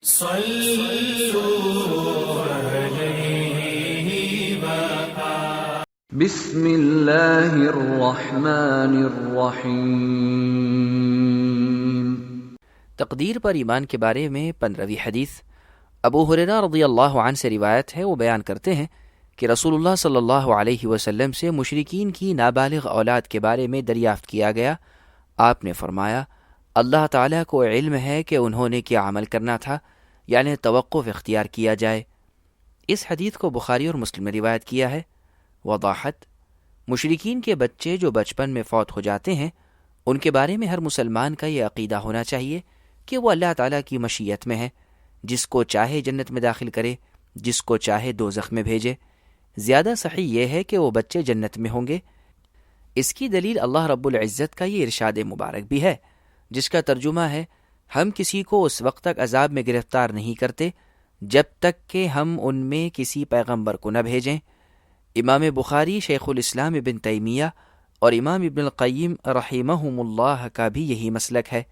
بسم اللہ الرحمن الرحیم۔ تقدیر پر ایمان کے بارے میں 15ویں حدیث ابو ہریرہ رضی اللہ عنہ سے روایت ہے۔ وہ بیان کرتے ہیں کہ رسول اللہ صلی اللہ علیہ وسلم سے مشرکین کی نابالغ اولاد کے بارے میں دریافت کیا گیا۔ آپ نے فرمایا، اللہ تعالیٰ کو علم ہے کہ انہوں نے کیا عمل کرنا تھا، یعنی توقف اختیار کیا جائے۔ اس حدیث کو بخاری اور مسلم نے روایت کیا ہے۔ وضاحت: مشرکین کے بچے جو بچپن میں فوت ہو جاتے ہیں، ان کے بارے میں ہر مسلمان کا یہ عقیدہ ہونا چاہیے کہ وہ اللہ تعالیٰ کی مشیت میں ہے، جس کو چاہے جنت میں داخل کرے، جس کو چاہے دوزخ میں بھیجے۔ زیادہ صحیح یہ ہے کہ وہ بچے جنت میں ہوں گے۔ اس کی دلیل اللہ رب العزت کا یہ ارشاد مبارک بھی ہے، جس کا ترجمہ ہے، ہم کسی کو اس وقت تک عذاب میں گرفتار نہیں کرتے جب تک کہ ہم ان میں کسی پیغمبر کو نہ بھیجیں۔ امام بخاری، شیخ الاسلام ابن تیمیہ اور امام ابن القیم رحمہم اللہ کا بھی یہی مسلک ہے۔